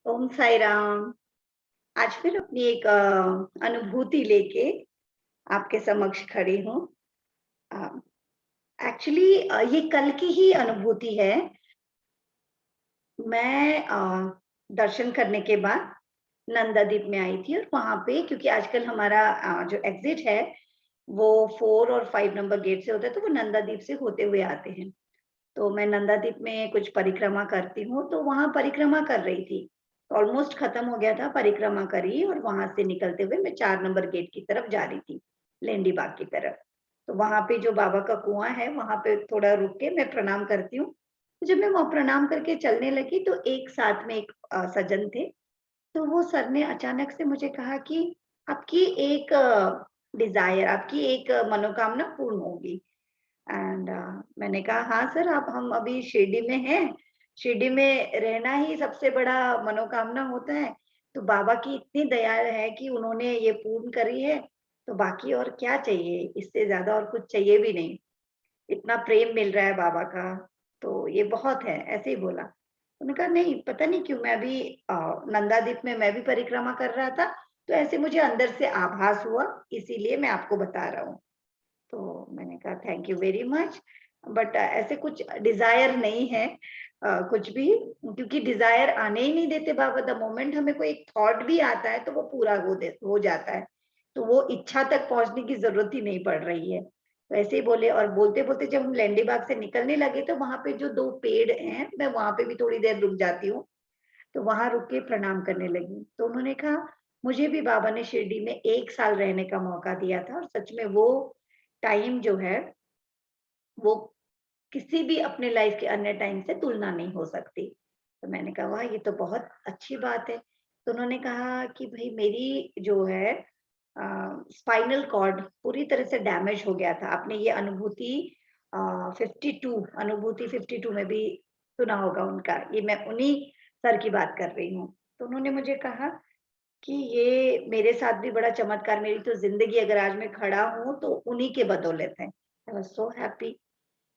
ओम साई राम। आज फिर अपनी एक अनुभूति लेके आपके समक्ष खड़ी हूँ। एक्चुअली ये कल की ही अनुभूति है। मैं दर्शन करने के बाद नंदा द्वीप में आई थी और वहाँ पे क्योंकि आजकल हमारा जो एग्ज़िट है वो 4 और 5 नंबर गेट से होता है, तो वो नंदा द्वीप से होते हुए आते हैं। तो मैं नंदा द्वीप में कुछ परिक्रमा करती हूँ, तो वहाँ परिक्रमा कर रही थी। ऑलमोस्ट खत्म हो गया था, परिक्रमा करी और वहाँ से निकलते हुए मैं 4 नंबर गेट की तरफ जा रही थी, लेंडी बाग की तरफ। तो वहाँ पे जो बाबा का कुआँ है, वहाँ पे थोड़ा रुक के मैं प्रणाम करती हूँ। तो जब मैं वहाँ प्रणाम करके चलने लगी, तो एक साथ में एक सज्जन थे, तो वो सर ने अचानक से मुझे कहा कि आपकी एक डिज़ायर, आपकी एक मनोकामना पूर्ण होगी। एंड मैंने कहा हाँ सर, आप हम अभी शिरडी में हैं, शिरडी में रहना ही सबसे बड़ा मनोकामना होता है, तो बाबा की इतनी दया है कि उन्होंने ये पूर्ण करी है, तो बाकी और क्या चाहिए, इससे ज्यादा और कुछ चाहिए भी नहीं। इतना प्रेम मिल रहा है बाबा का, तो ये बहुत है, ऐसे ही बोला। उन्होंने कहा नहीं, पता नहीं क्यों मैं अभी नंदा द्वीप में मैं भी परिक्रमा कर रहा था, तो ऐसे मुझे अंदर से आभास हुआ, इसीलिए मैं आपको बता रहा हूँ। तो मैंने कहा thank you very much, but ऐसे कुछ डिजायर नहीं है कुछ भी, क्योंकि डिजायर आने ही नहीं देते बाबा। द मोमेंट हमें कोई एक थॉट भी आता है तो वो पूरा हो जाता है, तो वो इच्छा तक पहुंचने की जरूरत ही नहीं पड़ रही है। तो ऐसे ही बोले और बोलते बोलते जब हम लैंडी बाग से निकलने लगे, तो वहां पे जो 2 पेड़ हैं, मैं वहां पे भी थोड़ी देर रुक जाती हूँ। तो वहां रुक के प्रणाम करने लगी, तो उन्होंने कहा मुझे भी बाबा ने शिरडी में 1 साल रहने का मौका दिया था, और सच में वो टाइम जो है वो किसी भी अपने लाइफ के अन्य टाइम से तुलना नहीं हो सकती। तो मैंने कहा वाह, ये तो बहुत अच्छी बात है। तो उन्होंने कहा कि भई मेरी जो है स्पाइनल कॉर्ड पूरी तरह से डैमेज हो गया था। आपने ये अनुभूति 52 अनुभूति 52 में भी सुना होगा उनका। ये मैं उन्हीं सर की बात कर रही हूँ। तो उन्होंने मुझे कहा कि ये मेरे साथ भी बड़ा चमत्कार, मेरी तो ज़िंदगी अगर आज मैं खड़ा हूँ तो उन्हीं के बदौलत है। I was so happy.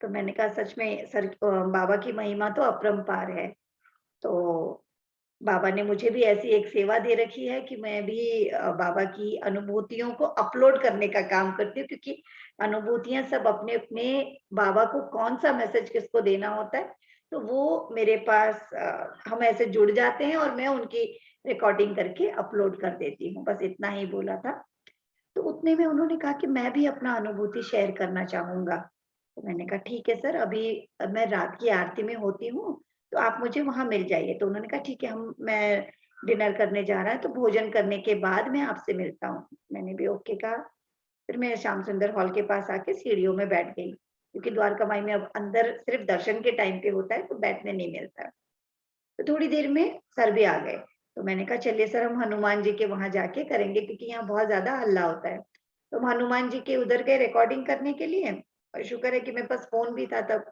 तो मैंने कहा सच में सर, बाबा की महिमा तो अपरंपार है। तो बाबा ने मुझे भी ऐसी एक सेवा दे रखी है कि मैं भी बाबा की अनुभूतियों को अपलोड करने का काम करती हूँ, क्योंकि अनुभूतियाँ सब अपने-अपने, बाबा को कौन-सा मैसेज किसको देना होता है, तो वो मेरे पास हम ऐसे जुड़ जाते हैं और मैं उनकी रिकॉर्डिंग करके अपलोड कर देती हूँ। बस इतना ही बोला था। तो उतने में उन्होंने कहा कि मैं भी अपना अनुभूति शेयर करना चाहूँगा। तो मैंने कहा ठीक है सर, अभी मैं रात की आरती में होती हूँ, तो आप मुझे वहाँ मिल जाइए। तो उन्होंने कहा ठीक है, हम मैं डिनर करने जा रहा है, तो भोजन करने के बाद मैं आपसे मिलता हूँ। मैंने भी ओके कहा। फिर मैं श्याम सुंदर हॉल के पास आके सीढ़ियों में बैठ गई, क्योंकि द्वारका माई में अब अंदर सिर्फ दर्शन के टाइम पे होता है, तो बैठने नहीं मिलता। तो थोड़ी देर में सर भी आ गए। तो मैंने कहा चलिए सर, हम हनुमान जी के वहाँ जाके करेंगे, क्योंकि यहाँ बहुत ज़्यादा हल्ला होता है। तो हम हनुमान जी के उधर गए रिकॉर्डिंग करने के लिए, और शुक्र है कि मेरे पास फ़ोन भी था तब।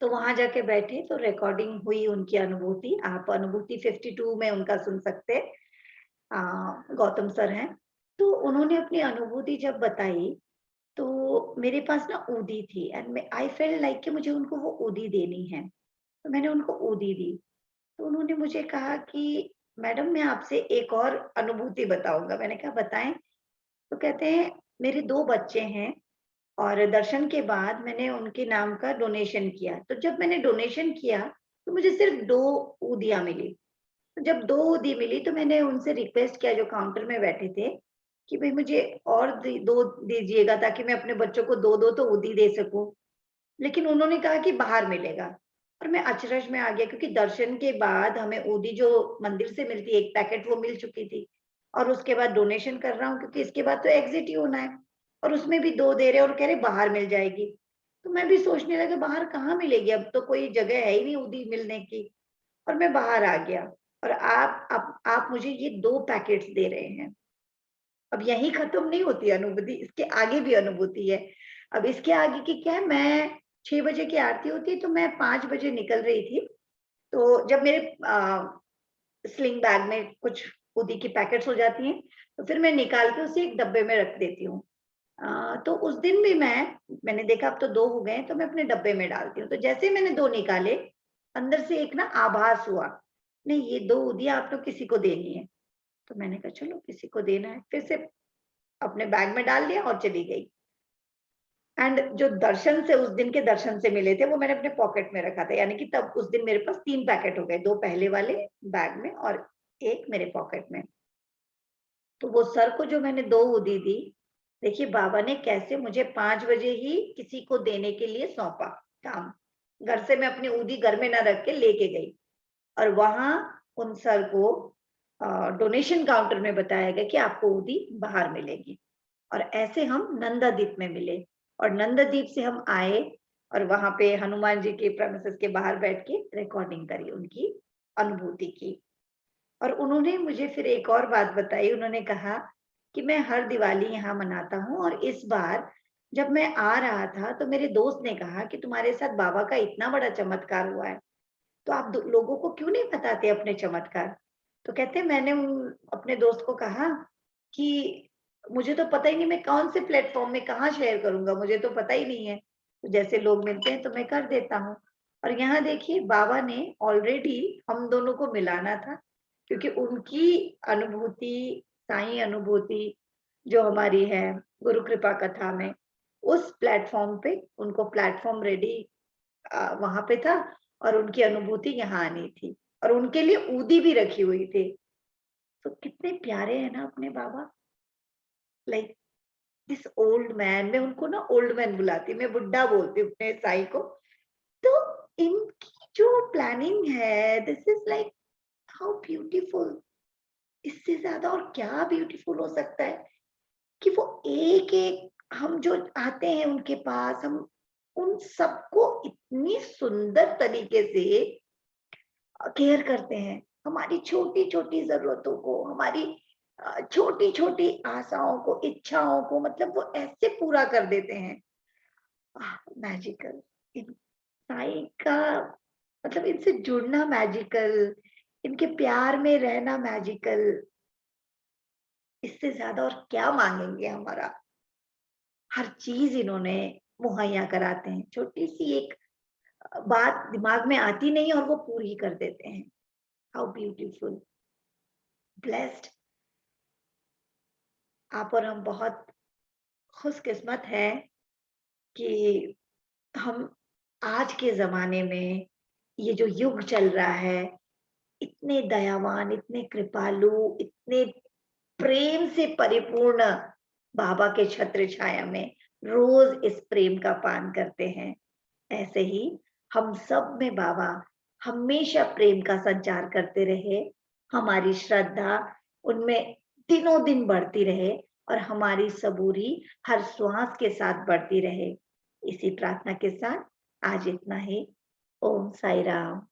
तो वहाँ जाके बैठे तो रिकॉर्डिंग हुई उनकी अनुभूति। आप अनुभूति 52 में उनका सुन सकते हैं। गौतम सर हैं। तो उन्होंने अपनी अनुभूति जब बताई, तो मेरे पास ना ऊदी थी, एंड मैं आई फेल्ट लाइक कि मुझे उनको वो ऊदी देनी है। तो मैंने उनको ऊदी दी। तो उन्होंने मुझे कहा कि मैडम मैं आपसे एक और अनुभूति बताऊँगा। मैंने कहा बताएँ? तो कहते हैं मेरे 2 बच्चे हैं और दर्शन के बाद मैंने उनके नाम का डोनेशन किया। तो जब मैंने डोनेशन किया, तो मुझे सिर्फ़ 2 ऊदियाँ मिली। तो जब 2 ऊदी मिली, तो मैंने उनसे रिक्वेस्ट किया जो काउंटर में बैठे थे, कि भई मुझे और दी 2 दीजिएगा, ताकि मैं अपने बच्चों को 2-2 तो ऊदी दे सकूँ। लेकिन उन्होंने कहा कि बाहर मिलेगा, और मैं अचरज में आ गया, क्योंकि दर्शन के बाद हमें ऊदी जो मंदिर से मिलती है 1 पैकेट, वो मिल चुकी थी, और उसके बाद डोनेशन कर रहा हूँ, क्योंकि इसके बाद तो एग्ज़िट ही होना है, और उसमें भी 2 दे रहे हैं और कह रहे बाहर मिल जाएगी। तो मैं भी सोचने लगी बाहर कहाँ मिलेगी, अब तो कोई जगह है ही नहीं ऊदी मिलने की, और मैं बाहर आ गया। और आप मुझे ये 2 पैकेट्स दे रहे हैं। अब यहीं खत्म नहीं होती अनुभूति, इसके आगे भी अनुभूति है। अब इसके आगे की क्या है, मैं 6 बजे की आरती होती है, तो मैं 5 बजे निकल रही थी। तो जब मेरे स्लिंग बैग में कुछ ऊदी की पैकेट्स हो जाती हैं, तो फिर मैं निकाल के उसे एक डब्बे में रख देती हूँ। तो उस दिन भी मैंने देखा अब तो 2 हो गए हैं, तो मैं अपने डब्बे में डालती हूँ। तो जैसे ही मैंने 2 निकाले, अंदर से एक ना आभास हुआ, नहीं ये 2 उदियाँ आप लोग किसी को देनी है। तो मैंने कहा चलो किसी को देना है, फिर से अपने बैग में डाल लिया और चली गई। एंड जो दर्शन से उस दिन के दर्शन से मिले थे वो मैंने अपने पॉकेट में रखा था, यानी कि तब उस दिन मेरे पास 3 पैकेट हो गए, 2 पहले वाले बैग में और 1 मेरे पॉकेट में। तो वो सर को जो मैंने 2 उदी दी, देखिए बाबा ने कैसे मुझे 5 बजे ही किसी को देने के लिए सौंपा काम। घर से मैं अपनी उदी घर में ना रख के लेके गई और वहाँ उन सर को डोनेशन काउंटर में बताया गया कि आपको उदी बाहर मिलेगी। और ऐसे हम नंदादीप में मिले और नंदादीप से हम आए और वहाँ पे हनुमान जी के प्रेमिसेस के बाहर बैठ के रिकॉर्डिंग करी, उनकी अनुभूति की। और उन्होंने मुझे फिर एक और बात बताई, उन्होंने कहा कि मैं हर दिवाली यहाँ मनाता हूँ और इस बार जब मैं आ रहा था तो मेरे दोस्त ने कहा कि तुम्हारे साथ बाबा का इतना बड़ा चमत्कार हुआ है, तो आप लोगों को क्यों नहीं बताते अपने चमत्कार? तो कहते मैंने अपने दोस्त को कहा कि मुझे तो पता ही नहीं मैं कौन से प्लेटफॉर्म में कहाँ शेयर करूंगा, मुझे तो पता ही नहीं है। तो जैसे लोग मिलते हैं तो मैं कर देता हूँ। और यहाँ देखिए बाबा ने ऑलरेडी हम दोनों को मिलाना था, क्योंकि उनकी अनुभूति, साईं अनुभूति जो हमारी है गुरु कृपा कथा में, उस प्लेटफॉर्म पे उनको प्लेटफॉर्म रेडी वहां पे था और उनकी अनुभूति यहाँ आनी थी और उनके लिए ऊदी भी रखी हुई थी। तो कितने प्यारे हैं ना अपने बाबा, लाइक दिस ओल्ड मैन, मैं उनको ना ओल्ड मैन बुलाती हूँ, मैं बुड्ढा बोलती हूँ अपने साई को। तो इनकी जो प्लानिंग है, this is like how beautiful, इससे ज्यादा और क्या ब्यूटीफुल हो सकता है कि वो एक एक हम जो आते हैं उनके पास, हम उन सबको इतनी सुंदर तरीके से केयर करते हैं, हमारी छोटी-छोटी ज़रूरतों को, हमारी छोटी-छोटी आशाओं को, इच्छाओं को, मतलब वो ऐसे पूरा कर देते हैं। मैजिकल, इन साईं का मतलब इनसे जुड़ना मैजिकल, इनके प्यार में रहना मैजिकल, इससे ज़्यादा और क्या माँगेंगे हमारा? हर चीज़ इन्होंने मुहैया कराते हैं, छोटी-सी एक बात दिमाग में आती नहीं है और वो पूरी कर देते हैं। हाउ ब्यूटीफुल, ब्लेस्ड आप और हम बहुत खुशकिस्मत हैं कि हम आज के ज़माने में ये जो युग चल रहा है, इतने दयावान, इतने कृपालु, इतने प्रेम से परिपूर्ण बाबा के छत्र छाया में रोज़ इस प्रेम का पान करते हैं। ऐसे ही हम सब में बाबा हमेशा प्रेम का संचार करते रहे, हमारी श्रद्धा उनमें दिनों दिन बढ़ती रहे और हमारी सबूरी हर श्वास के साथ बढ़ती रहे। इसी प्रार्थना के साथ आज इतना ही। ओम साई राम।